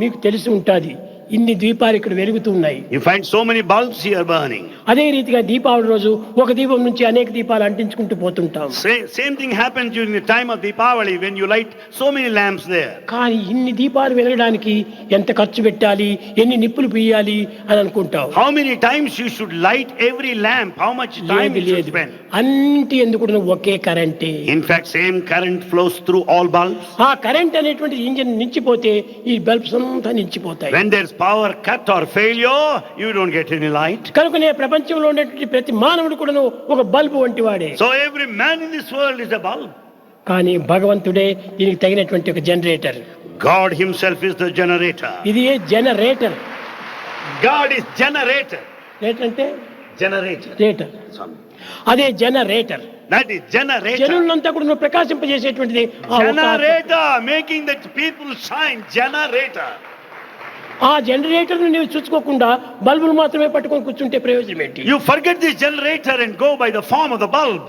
మీకు తెలిసి ఉంటాది, ఇన్ని దీపాలు ఇక్కడ వెలుగుతున్నాయి. You find so many bulbs here burning. అదే రీతిగా దీపావళి రోజు ఒక దీపం నుంచి అనేక దీపాలు అంటించుకుంటూ పోతుంటాం. Same thing happens during the time of Deepavali when you light so many lamps there. కానీ ఇన్ని దీపాలు వెలగడానికి ఎంత ఖర్చు పెట్టాలి, ఎన్ని నిప్పులు పియ్యాలి అని అనుకుంటాం. How many times you should light every lamp? How much time you should spend? అన్నిటి ఎందుకు ఒకే కరెంటే. In fact, same current flows through all bulbs. ఆ కరెంట్ అనేటువంటి ఇంజిన్ నించిపోతే ఈ బల్బ్స్ అంతా నించిపోతాయి. When there's power cut or failure, you don't get any light. కనుకనే ప్రపంచంలో ఉన్నటువంటి ప్రతి మానవుడు కూడా ఒక బల్బు వంటి వాడే. So every man in this world is a bulb. కానీ భగవంతుడే దీనికి తగినటువంటి ఒక generator. God himself is the generator. ఇది generator. God is generator. Rater అంటే Generator. రేటర్. అదే జనరేటర్. That is generator. జనులంతా కూడా ప్రకాశింపజేసేటువంటిది ఆ Generator, making the people shine. Generator. ఆ జనరేటర్ నువ్వు చూసుకోకుండా బల్బులు మాత్రమే పట్టుకొని కూర్చుంటే ప్రయోజనం ఏంటి? You forget this generator and go by the form of the bulb.